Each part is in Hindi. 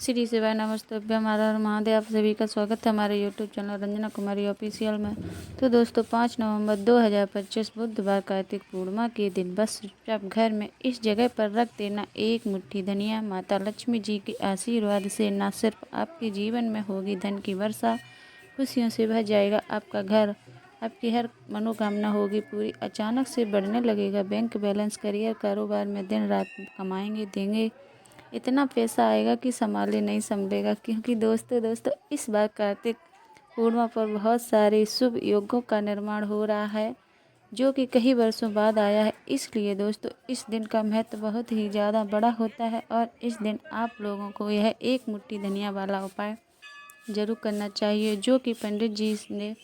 श्री शिवाय नमस्तभ्यम हर हर महादेव। आप सभी का स्वागत है हमारे यूट्यूब चैनल रंजना कुमारी ऑफिशियल में। तो दोस्तों 5 नवंबर 2025 बुधवार कार्तिक पूर्णिमा के दिन बस चुपचाप घर में इस जगह पर रख देना एक मुट्ठी धनिया। माता लक्ष्मी जी के आशीर्वाद से न सिर्फ आपके जीवन में होगी धन की वर्षा, खुशियों से भर जाएगा आपका घर, आपकी हर मनोकामना होगी पूरी। अचानक से बढ़ने लगेगा बैंक बैलेंस, करियर कारोबार में दिन रात कमाएंगे देंगे, इतना पैसा आएगा कि संभाले नहीं संभलेगा। क्योंकि दोस्तों इस बार कार्तिक पूर्णिमा पर बहुत सारे शुभ योगों का निर्माण हो रहा है जो कि कई वर्षों बाद आया है। इसलिए दोस्तों इस दिन का महत्व बहुत ही ज़्यादा बड़ा होता है और इस दिन आप लोगों को यह एक मुट्ठी धनिया वाला उपाय जरूर करना चाहिए जो कि पंडित जी ने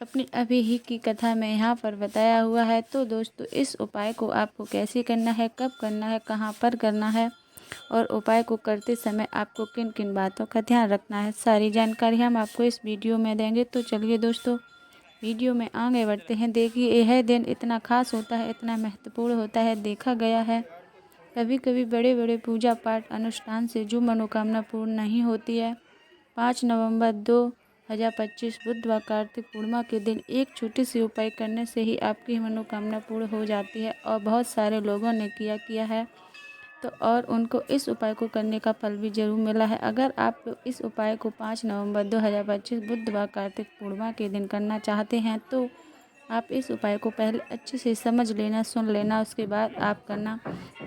अपनी अभी ही की कथा में यहाँ पर बताया हुआ है। तो दोस्तों इस उपाय को आपको कैसे करना है, कब करना है, कहाँ पर करना है और उपाय को करते समय आपको किन किन बातों का ध्यान रखना है, सारी जानकारी हम आपको इस वीडियो में देंगे। तो चलिए दोस्तों वीडियो में आगे बढ़ते हैं। देखिए यह दिन इतना खास होता है, इतना महत्वपूर्ण होता है। देखा गया है कभी कभी बड़े बड़े पूजा पाठ अनुष्ठान से जो मनोकामना पूर्ण नहीं होती है, 5 नवंबर 2025 बुधवार कार्तिक पूर्णिमा के दिन एक छोटी सी उपाय करने से ही आपकी मनोकामना पूर्ण हो जाती है। और बहुत सारे लोगों ने किया है तो और उनको इस उपाय को करने का फल भी जरूर मिला है। अगर आप लोग इस उपाय को 5 नवंबर 2025 बुधवार कार्तिक पूर्णिमा के दिन करना चाहते हैं तो आप इस उपाय को पहले अच्छे से समझ लेना, सुन लेना, उसके बाद आप करना।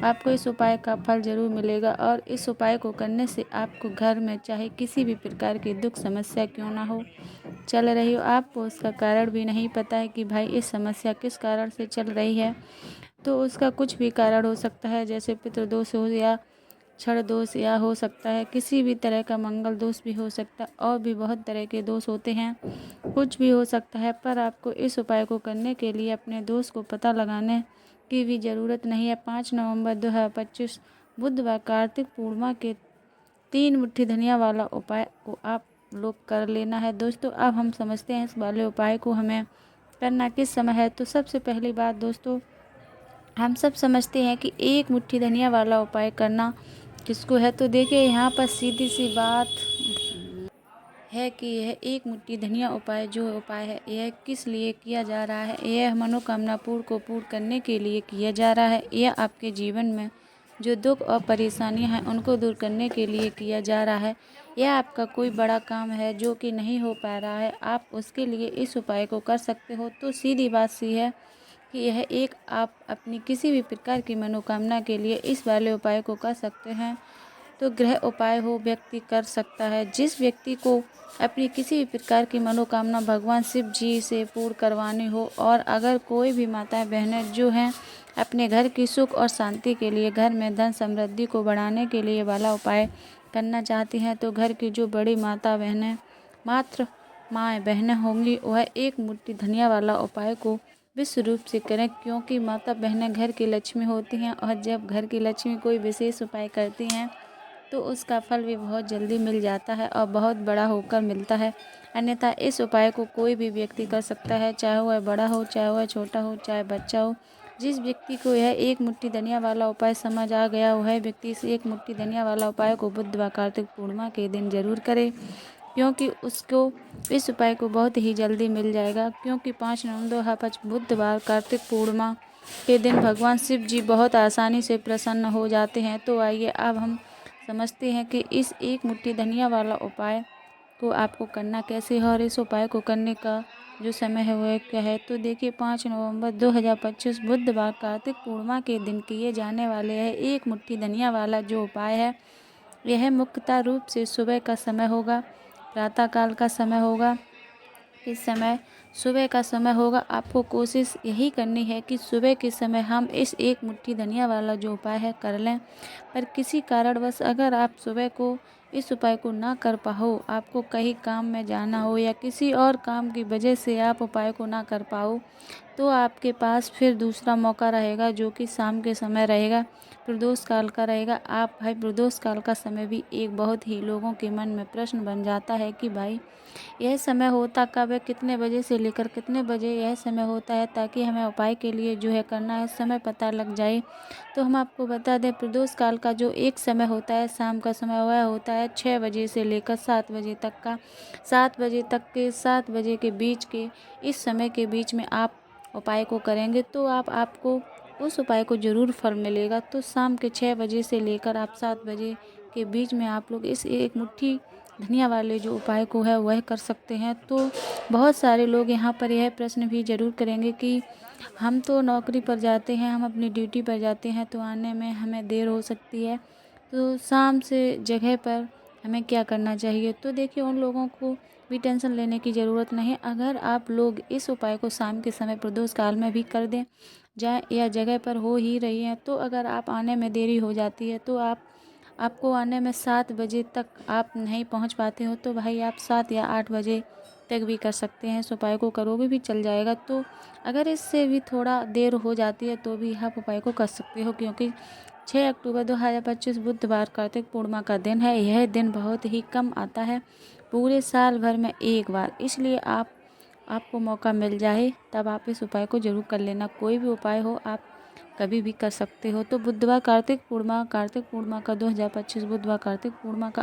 आपको इस उपाय का फल जरूर मिलेगा। और इस उपाय को करने से आपको घर में चाहे किसी भी प्रकार की दुख समस्या क्यों ना हो चल रही हो, आपको उसका कारण भी नहीं पता है कि भाई इस समस्या किस कारण से चल रही है, तो उसका कुछ भी कारण हो सकता है, जैसे पितृदोष हो या क्षण दोष या हो सकता है किसी भी तरह का मंगल दोष भी हो सकता है और भी बहुत तरह के दोष होते हैं, कुछ भी हो सकता है। पर आपको इस उपाय को करने के लिए अपने दोष को पता लगाने की भी ज़रूरत नहीं है। 5 नवंबर 2025 बुधवार कार्तिक पूर्णिमा के 3 मुट्ठी धनिया वाला उपाय को आप लोग कर लेना है। दोस्तों अब हम समझते हैं इस वाले उपाय को हमें करना किस समय है। तो सबसे पहली बात दोस्तों, हम सब समझते हैं कि एक मुट्ठी धनिया वाला उपाय करना किसको है। तो देखिए यहाँ पर सीधी सी बात है कि यह एक मुट्ठी धनिया उपाय जो उपाय है यह किस लिए किया जा रहा है। यह मनोकामना को पूर्ण करने के लिए किया जा रहा है। यह आपके जीवन में जो दुख और परेशानियां हैं उनको दूर करने के लिए किया जा रहा है। यह आपका कोई बड़ा काम है जो कि नहीं हो पा रहा है, आप उसके लिए इस उपाय को कर सकते हो। तो सीधी बात सी है कि यह एक आप अपनी किसी भी प्रकार की मनोकामना के लिए इस वाले उपाय को कर सकते हैं। तो ग्रह उपाय हो व्यक्ति कर सकता है। जिस व्यक्ति को अपनी किसी भी प्रकार की मनोकामना भगवान शिव जी से पूर्ण करवानी हो, और अगर कोई भी माताएं बहनें जो हैं अपने घर की सुख और शांति के लिए, घर में धन समृद्धि को बढ़ाने के लिए वाला उपाय करना चाहती हैं, तो घर की जो बड़ी माता बहनें मात्र माएँ बहनें होंगी वह एक मुट्ठी धनिया वाला उपाय को विश्व रूप से करें। क्योंकि माता बहनें घर की लक्ष्मी होती हैं और जब घर की लक्ष्मी कोई विशेष उपाय करती हैं तो उसका फल भी बहुत जल्दी मिल जाता है और बहुत बड़ा होकर मिलता है। अन्यथा इस उपाय को कोई भी व्यक्ति कर सकता है, चाहे वह बड़ा हो, चाहे वह छोटा हो, चाहे बच्चा हो। जिस व्यक्ति को यह एक मुट्ठी धनिया वाला उपाय समझ आ गया वह व्यक्ति इस एक मुट्ठी धनिया वाला उपाय को बुधवार कार्तिक पूर्णिमा के दिन जरूर करे, क्योंकि उसको इस उपाय को बहुत ही जल्दी मिल जाएगा। क्योंकि 5 नवंबर 2025 बुधवार कार्तिक पूर्णिमा के दिन भगवान शिव जी बहुत आसानी से प्रसन्न हो जाते हैं। तो आइए अब हम समझते हैं कि इस एक मुट्ठी धनिया वाला उपाय को आपको करना कैसे है और इस उपाय को करने का जो समय है वह क्या है। तो देखिए 5 नवंबर 2025 बुधवार कार्तिक पूर्णिमा के दिन किए जाने वाले है एक मुट्ठी धनिया वाला जो उपाय है यह मुख्यतः रूप से सुबह का समय होगा, प्रातः काल का समय होगा। इस समय सुबह का समय होगा। आपको कोशिश यही करनी है कि सुबह के समय हम इस एक मुट्ठी धनिया वाला जो उपाय है कर लें। पर किसी कारणवश अगर आप सुबह को इस उपाय को ना कर पाओ, आपको कहीं काम में जाना हो या किसी और काम की वजह से आप उपाय को ना कर पाओ, तो आपके पास फिर दूसरा मौका रहेगा जो कि शाम के समय रहेगा, प्रदोष काल का रहेगा। आप भाई प्रदोष काल का समय भी एक बहुत ही लोगों के मन में प्रश्न बन जाता है कि भाई यह समय होता कब है, कितने बजे से लेकर कितने बजे यह समय होता है, ताकि हमें उपाय के लिए जो है करना है समय पता लग जाए। तो हम आपको बता दें, प्रदोष काल का जो एक समय होता है शाम का समय, वह होता है 6 बजे से लेकर 7 बजे तक का। 7 बजे के बीच के इस समय के बीच में आप उपाय को करेंगे तो आपको उस उपाय को ज़रूर फल मिलेगा। तो शाम के 6 बजे से लेकर आप 7 बजे के बीच में आप लोग इस एक मुट्ठी धनिया वाले जो उपाय को है वह कर सकते हैं। तो बहुत सारे लोग यहाँ पर यह प्रश्न भी ज़रूर करेंगे कि हम तो नौकरी पर जाते हैं, हम अपनी ड्यूटी पर जाते हैं, तो आने में हमें देर हो सकती है, तो शाम से जगह पर हमें क्या करना चाहिए। तो देखिए, उन लोगों को भी टेंशन लेने की ज़रूरत नहीं। अगर आप लोग इस उपाय को शाम के समय प्रदोष काल में भी कर दें, जहाँ या जगह पर हो ही रही हैं, तो अगर आप आने में देरी हो जाती है तो आपको आने में 7 बजे तक आप नहीं पहुंच पाते हो, तो भाई आप 7 या 8 बजे तक भी कर सकते हैं। इस उपाय को करोगे भी चल जाएगा। तो अगर इससे भी थोड़ा देर हो जाती है तो भी आप उपाय को कर सकते हो, क्योंकि 6 अक्टूबर 2025 बुधवार कार्तिक पूर्णिमा का दिन है। यह दिन बहुत ही कम आता है, पूरे साल भर में एक बार, इसलिए आपको मौका मिल जाए तब आप इस उपाय को ज़रूर कर लेना। कोई भी उपाय हो आप कभी भी कर सकते हो। तो बुधवार कार्तिक पूर्णिमा का 2025 बुधवार कार्तिक पूर्णिमा का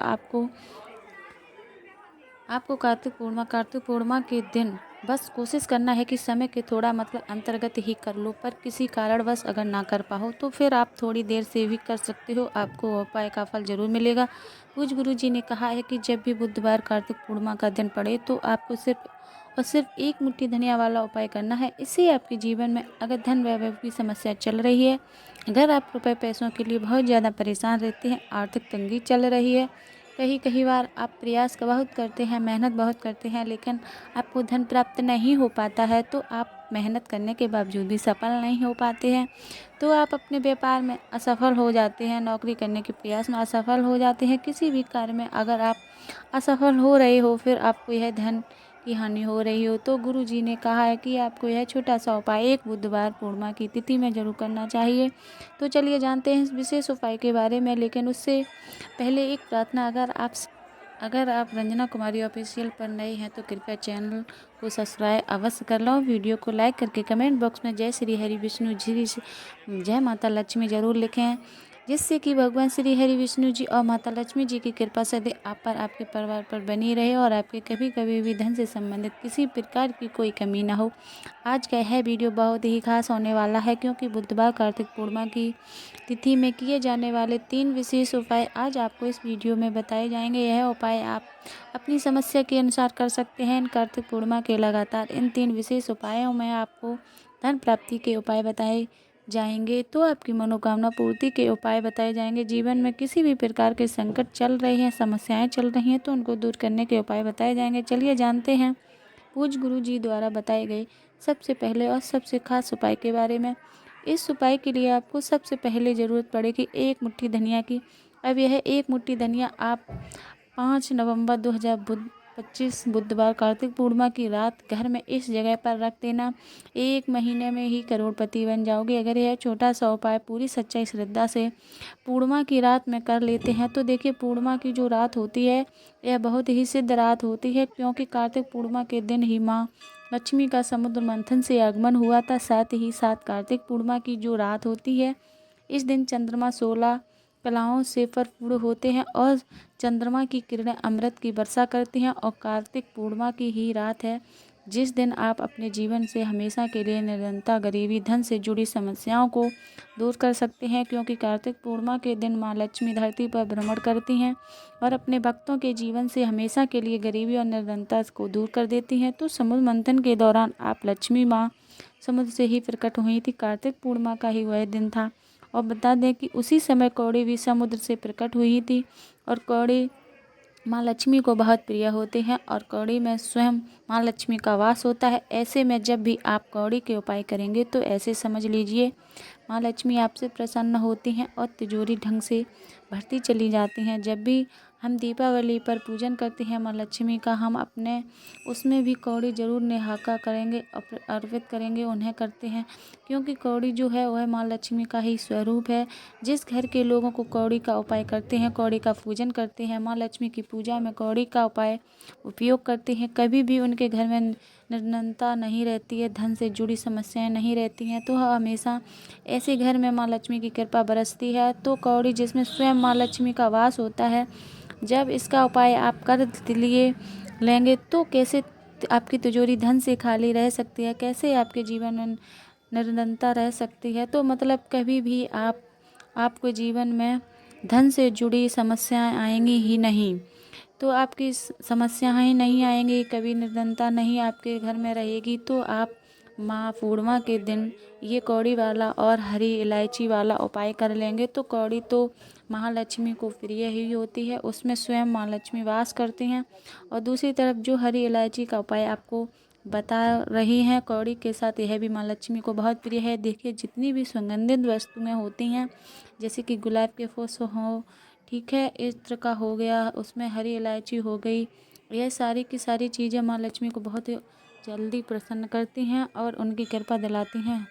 आपको कार्तिक पूर्णिमा के दिन बस कोशिश करना है कि समय के थोड़ा अंतर्गत ही कर लो, पर किसी कारणवश अगर ना कर पाओ तो फिर आप थोड़ी देर से भी कर सकते हो, आपको उपाय का फल जरूर मिलेगा। पूज्य गुरु जी ने कहा है कि जब भी बुधवार कार्तिक पूर्णिमा का दिन पड़े तो आपको सिर्फ एक मुट्ठी धनिया वाला उपाय करना है। इससे आपके जीवन में अगर धन व्यय की समस्या चल रही है, अगर आप रुपए पैसों के लिए बहुत ज़्यादा परेशान रहते हैं, आर्थिक तंगी चल रही है, कई बार आप प्रयास बहुत करते हैं, मेहनत बहुत करते हैं, लेकिन आपको धन प्राप्त नहीं हो पाता है, तो आप मेहनत करने के बावजूद भी सफल नहीं हो पाते हैं, तो आप अपने व्यापार में असफल हो जाते हैं, नौकरी करने के प्रयास में असफल हो जाते हैं, किसी भी कार्य में अगर आप असफल हो रहे हो, फिर आपको यह धन की हानि हो रही हो, तो गुरु जी ने कहा है कि आपको यह छोटा सा उपाय एक बुधवार पूर्णिमा की तिथि में जरूर करना चाहिए। तो चलिए जानते हैं इस विशेष उपाय के बारे में, लेकिन उससे पहले एक प्रार्थना, अगर आप रंजना कुमारी ऑफिशियल पर नए हैं तो कृपया चैनल को सब्सक्राइब अवश्य कर लो, वीडियो को लाइक करके कमेंट बॉक्स में जय श्री हरि विष्णु जी, जय माता लक्ष्मी जरूर लिखें, जिससे कि भगवान श्री हरि विष्णु जी और माता लक्ष्मी जी की कृपा सदैव आप पर, आपके परिवार पर बनी रहे और आपके कभी भी धन से संबंधित किसी प्रकार की कोई कमी ना हो। आज का यह वीडियो बहुत ही खास होने वाला है, क्योंकि बुधवार कार्तिक पूर्णिमा की तिथि में किए जाने वाले 3 विशेष उपाय आज आपको इस वीडियो में बताए जाएंगे। यह उपाय आप अपनी समस्या के अनुसार कर सकते हैं। इन कार्तिक पूर्णिमा के लगातार इन 3 विशेष उपायों में आपको धन प्राप्ति के उपाय बताए जाएंगे, तो आपकी मनोकामना पूर्ति के उपाय बताए जाएंगे। जीवन में किसी भी प्रकार के संकट चल रहे हैं, समस्याएं चल रही हैं, तो उनको दूर करने के उपाय बताए जाएंगे। चलिए जानते हैं पूज्य गुरु जी द्वारा बताए गए सबसे पहले और सबसे खास उपाय के बारे में। इस उपाय के लिए आपको सबसे पहले ज़रूरत पड़ेगी एक मुट्ठी धनिया की। अब यह एक मुट्ठी धनिया आप 5 नवंबर 2025 बुधवार कार्तिक पूर्णिमा की रात घर में इस जगह पर रख देना। 1 महीने में ही करोड़पति बन जाओगे। अगर यह छोटा सा उपाय पूरी सच्चाई श्रद्धा से पूर्णिमा की रात में कर लेते हैं, तो देखिए, पूर्णिमा की जो रात होती है यह बहुत ही सिद्ध रात होती है, क्योंकि कार्तिक पूर्णिमा के दिन ही माँ लक्ष्मी का समुद्र मंथन से आगमन हुआ था। साथ ही साथ कार्तिक पूर्णिमा की जो रात होती है, इस दिन चंद्रमा 16 कलाओं से भरपूर होते हैं और चंद्रमा की किरणें अमृत की वर्षा करती हैं। और कार्तिक पूर्णिमा की ही रात है जिस दिन आप अपने जीवन से हमेशा के लिए निरंतर गरीबी धन से जुड़ी समस्याओं को दूर कर सकते हैं, क्योंकि कार्तिक पूर्णिमा के दिन माँ लक्ष्मी धरती पर भ्रमण करती हैं और अपने भक्तों के जीवन से हमेशा के लिए गरीबी और निरंतर को दूर कर देती हैं। तो समुद्र मंथन के दौरान आप लक्ष्मी माँ समुद्र से ही प्रकट हुई थी। कार्तिक पूर्णिमा का ही वह दिन था। और बता दें कि उसी समय कौड़ी भी समुद्र से प्रकट हुई थी, और कौड़ी माँ लक्ष्मी को बहुत प्रिय होते हैं और कौड़ी में स्वयं माँ लक्ष्मी का वास होता है। ऐसे में जब भी आप कौड़ी के उपाय करेंगे तो ऐसे समझ लीजिए माँ लक्ष्मी आपसे प्रसन्न होती हैं और तिजोरी ढंग से भरती चली जाती हैं। जब भी हम दीपावली पर पूजन करते हैं माँ लक्ष्मी का, हम अपने उसमें भी कौड़ी जरूर निहाका करेंगे, अर्पित करेंगे, उन्हें करते हैं, क्योंकि कौड़ी जो है वह माँ लक्ष्मी का ही स्वरूप है। जिस घर के लोगों को कौड़ी का उपाय करते हैं, कौड़ी का पूजन करते हैं, माँ लक्ष्मी की पूजा में कौड़ी का उपाय उपयोग करते हैं, कभी भी उनके घर में निर्धनता नहीं रहती है, धन से जुड़ी समस्याएं नहीं रहती हैं, तो हमेशा ऐसे घर में माँ लक्ष्मी की कृपा बरसती है। तो कौड़ी जिसमें स्वयं माँ लक्ष्मी का वास होता है, जब इसका उपाय आप कर लिए लेंगे तो कैसे आपकी तिजोरी धन से खाली रह सकती है, कैसे आपके जीवन में निर्धनता रह सकती है। तो मतलब कभी भी आपको जीवन में धन से जुड़ी समस्याएं आएंगी ही नहीं। तो आपकी समस्याएं ही नहीं आएंगी, कभी निर्धनता नहीं आपके घर में रहेगी। तो आप माँ पूर्णिमा के दिन ये कौड़ी वाला और हरी इलायची वाला उपाय कर लेंगे तो कौड़ी तो महालक्ष्मी को प्रिय ही होती है, उसमें स्वयं माँ लक्ष्मी वास करती हैं। और दूसरी तरफ जो हरी इलायची का उपाय आपको बता रही हैं कौड़ी के साथ, यह भी माँ लक्ष्मी को बहुत प्रिय है। देखिए जितनी भी सुगंधित वस्तुएं होती हैं, जैसे कि गुलाब के फूल हो, ठीक है, इत्र का हो गया, उसमें हरी इलायची हो गई, यह सारी की सारी चीज़ें माँ लक्ष्मी को बहुत जल्दी प्रसन्न करती हैं और उनकी कृपा दिलाती हैं।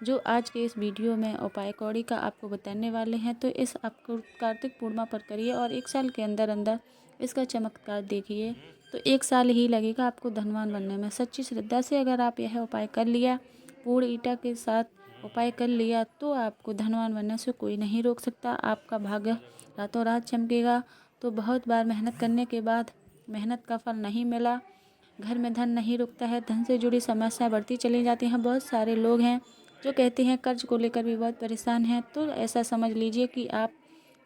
जो आज के इस वीडियो में उपाय कौड़ी का आपको बताने वाले हैं, तो इस आपको कार्तिक पूर्णिमा पर करिए और 1 साल के अंदर अंदर इसका चमत्कार देखिए। तो 1 साल ही लगेगा आपको धनवान बनने में। सच्ची श्रद्धा से अगर आप यह उपाय कर लिया, पूर्ण ईटा के साथ उपाय कर लिया, तो आपको धनवान बनने से कोई नहीं रोक सकता। आपका भाग्य रातों रात चमकेगा। तो बहुत बार मेहनत करने के बाद मेहनत का फल नहीं मिला, घर में धन नहीं रुकता है, धन से जुड़ी समस्या बढ़ती चली जाती हैं। बहुत सारे लोग हैं जो कहते हैं कर्ज को लेकर भी बहुत परेशान हैं। तो ऐसा समझ लीजिए कि आप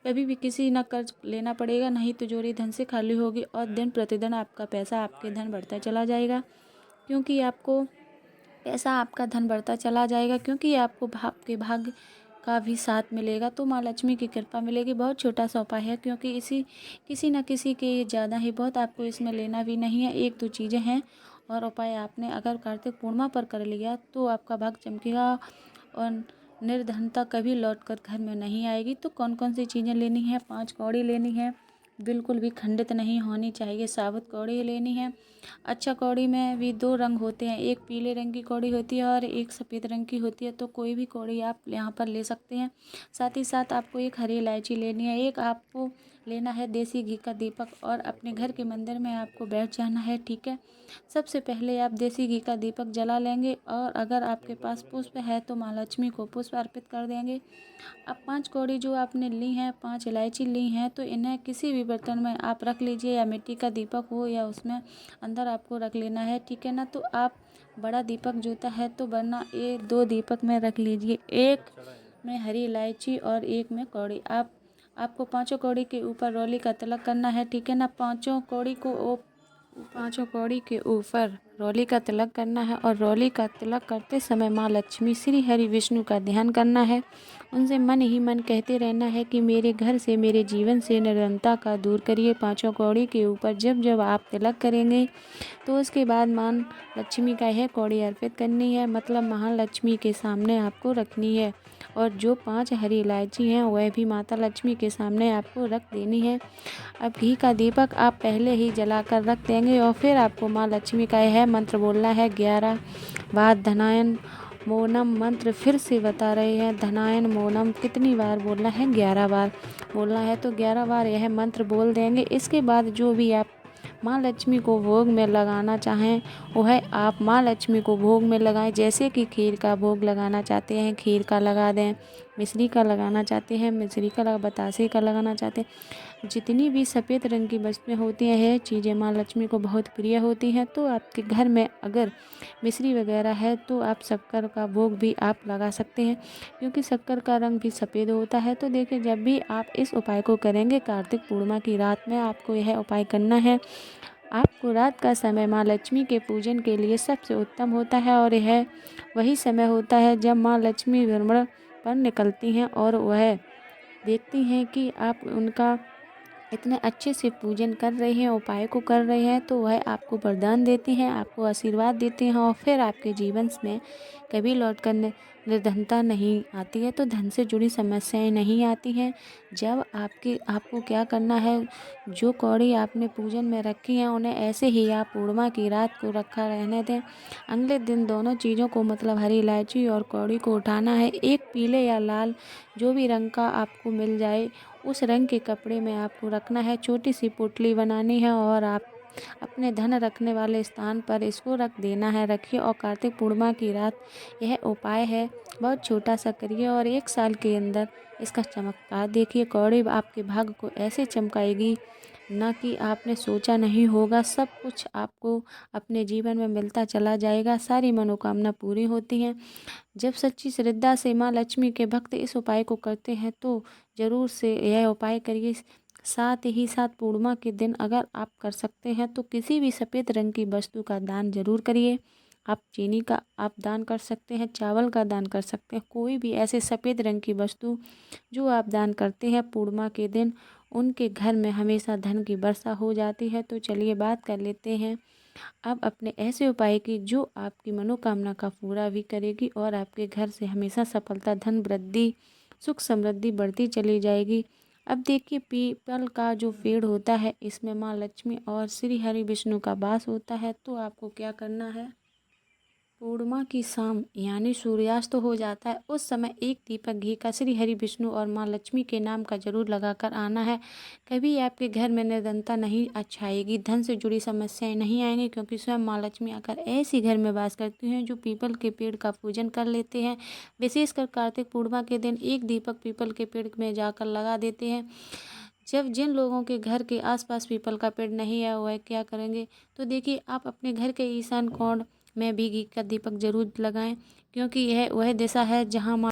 कभी भी किसी ना कर्ज लेना पड़ेगा, नहीं तिजोरी धन से खाली होगी और दिन प्रतिदिन आपका पैसा आपके धन बढ़ता चला जाएगा, क्योंकि आपको पैसा आपका धन बढ़ता चला जाएगा, क्योंकि आपको आपके भाग्य का भी साथ मिलेगा। तो माँ लक्ष्मी की कृपा मिलेगी। बहुत छोटा सा उपाय है, क्योंकि किसी न किसी के ज़्यादा ही बहुत, आपको इसमें लेना भी नहीं है, 1-2 चीज़ें हैं। और उपाय आपने अगर कार्तिक पूर्णिमा पर कर लिया तो आपका भाग्य चमकेगा और निर्धनता कभी लौट कर घर में नहीं आएगी। तो कौन कौन सी चीज़ें लेनी है? 5 कौड़ी लेनी है, बिल्कुल भी खंडित नहीं होनी चाहिए, साबुत कौड़ी लेनी है। अच्छा, कौड़ी में भी 2 रंग होते हैं, एक पीले रंग की कौड़ी होती है और एक सफ़ेद रंग की होती है। तो कोई भी कौड़ी आप यहाँ पर ले सकते हैं। साथ ही साथ आपको एक हरी इलायची लेनी है, एक आपको लेना है देसी घी का दीपक और अपने घर के मंदिर में आपको बैठ जाना है, ठीक है। सबसे पहले आप देसी घी का दीपक जला लेंगे और अगर आपके पास पुष्प है तो माँ लक्ष्मी को पुष्प अर्पित कर देंगे। अब 5 कौड़ी जो आपने ली हैं, 5 इलायची ली हैं, तो इन्हें किसी भी बर्तन में आप रख लीजिए, या मिट्टी का दीपक हो या उसमें अंदर आपको रख लेना है, ठीक है ना। तो आप बड़ा दीपक जोता है तो वरना ये 2 दीपक में रख लीजिए, एक में हरी इलायची और एक में कौड़ी। आपको 5 कौड़ी के ऊपर रोली का तिलक करना है, ठीक है ना। 5 कौड़ी के ऊपर रोली का तिलक करना है और रोली का तिलक करते समय माँ लक्ष्मी श्री हरि विष्णु का ध्यान करना है। उनसे मन ही मन कहते रहना है कि मेरे घर से, मेरे जीवन से निर्धनता का दूर करिए। 5 कौड़ी के ऊपर जब जब आप तिलक करेंगे तो उसके बाद माँ लक्ष्मी का यह कौड़ी अर्पित करनी है, मतलब महालक्ष्मी के सामने आपको रखनी है। और जो 5 हरी इलायची हैं वह भी माता लक्ष्मी के सामने आपको रख देनी है। अब घी का दीपक आप पहले ही जलाकर रख देंगे और फिर आपको माँ लक्ष्मी का यह मंत्र बोलना है 11 बार। धनायन मोनम मंत्र फिर से बता रहे हैं, धनायन मोनम कितनी बार बोलना है? 11 बार बोलना है। तो 11 बार यह मंत्र बोल देंगे। इसके बाद जो भी आप माँ लक्ष्मी को भोग में लगाना चाहें वह आप माँ लक्ष्मी को भोग में लगाएं। जैसे कि खीर का भोग लगाना चाहते हैं, खीर का लगा दें, मिश्री का लगाना चाहते हैं, मिश्री का बतासे का लगाना चाहते हैं। जितनी भी सफ़ेद रंग की वस्तुएं होती हैं, चीज़ें माँ लक्ष्मी को बहुत प्रिय होती हैं। तो आपके घर में अगर मिश्री वगैरह है तो आप शक्कर का भोग भी आप लगा सकते हैं, क्योंकि शक्कर का रंग भी सफ़ेद होता है। तो देखिए, जब भी आप इस उपाय को करेंगे कार्तिक पूर्णिमा की रात में आपको यह उपाय करना है। आपको रात का समय माँ लक्ष्मी के पूजन के लिए सबसे उत्तम होता है और यह वही समय होता है जब माँ लक्ष्मी भ्रमण पर निकलती हैं और वह देखती हैं कि आप उनका इतने अच्छे से पूजन कर रहे हैं, उपाय को कर रहे हैं, तो वह आपको वरदान देती हैं, आपको आशीर्वाद देती हैं और फिर आपके जीवन में कभी लौट कर निर्धनता नहीं आती है। तो धन से जुड़ी समस्याएं नहीं आती हैं। जब आपको क्या करना है, जो कौड़ी आपने पूजन में रखी हैं उन्हें ऐसे ही आप पूर्णिमा की रात को रखा रहने दें। अगले दिन दोनों चीज़ों को, मतलब हरी इलायची और कौड़ी को उठाना है। एक पीले या लाल जो भी रंग का आपको मिल जाए उस रंग के कपड़े में आपको रखना है। छोटी सी पोटली बनानी है और आप अपने धन रखने वाले स्थान पर इसको रख देना है, रखिए। और कार्तिक पूर्णिमा की रात यह उपाय है, बहुत छोटा सा करिए और 1 साल के अंदर इसका चमत्कार देखिए। कौड़ी आपके भाग्य को ऐसे चमकाएगी ना कि आपने सोचा नहीं होगा। सब कुछ आपको अपने जीवन में मिलता चला जाएगा, सारी मनोकामना पूरी होती हैं। जब सच्ची श्रद्धा से माँ लक्ष्मी के भक्त इस उपाय को करते हैं तो ज़रूर से यह उपाय करिए। साथ ही साथ पूर्णिमा के दिन अगर आप कर सकते हैं तो किसी भी सफ़ेद रंग की वस्तु का दान जरूर करिए। आप चीनी का आप दान कर सकते हैं, चावल का दान कर सकते हैं, कोई भी ऐसे सफ़ेद रंग की वस्तु जो आप दान करते हैं पूर्णिमा के दिन, उनके घर में हमेशा धन की वर्षा हो जाती है। तो चलिए बात कर लेते हैं अब अपने ऐसे उपाय की जो आपकी मनोकामना का पूरा भी करेगी और आपके घर से हमेशा सफलता, धन वृद्धि, सुख समृद्धि बढ़ती चली जाएगी। अब देखिए, पीपल का जो पेड़ होता है इसमें माँ लक्ष्मी और श्री हरि विष्णु का वास होता है। तो आपको क्या करना है, पूर्णिमा की शाम यानी सूर्यास्त हो जाता है, उस समय एक दीपक घी का श्री हरि विष्णु और माँ लक्ष्मी के नाम का जरूर लगाकर आना है। कभी आपके घर में निर्धनता नहीं अच्छाएगी, धन से जुड़ी समस्याएं नहीं आएंगी, क्योंकि स्वयं माँ लक्ष्मी आकर ऐसी घर में वास करती हैं जो पीपल के पेड़ का पूजन कर लेते हैं। विशेषकर कार्तिक पूर्णिमा के दिन एक दीपक पीपल के पेड़ में जाकर लगा देते हैं। जब जिन लोगों के घर के आसपास पीपल का पेड़ नहीं है वह क्या करेंगे, तो देखिए आप अपने घर के ईशान कोण में भी घी का दीपक जरूर लगाएं, क्योंकि यह वह दिशा है जहां माँ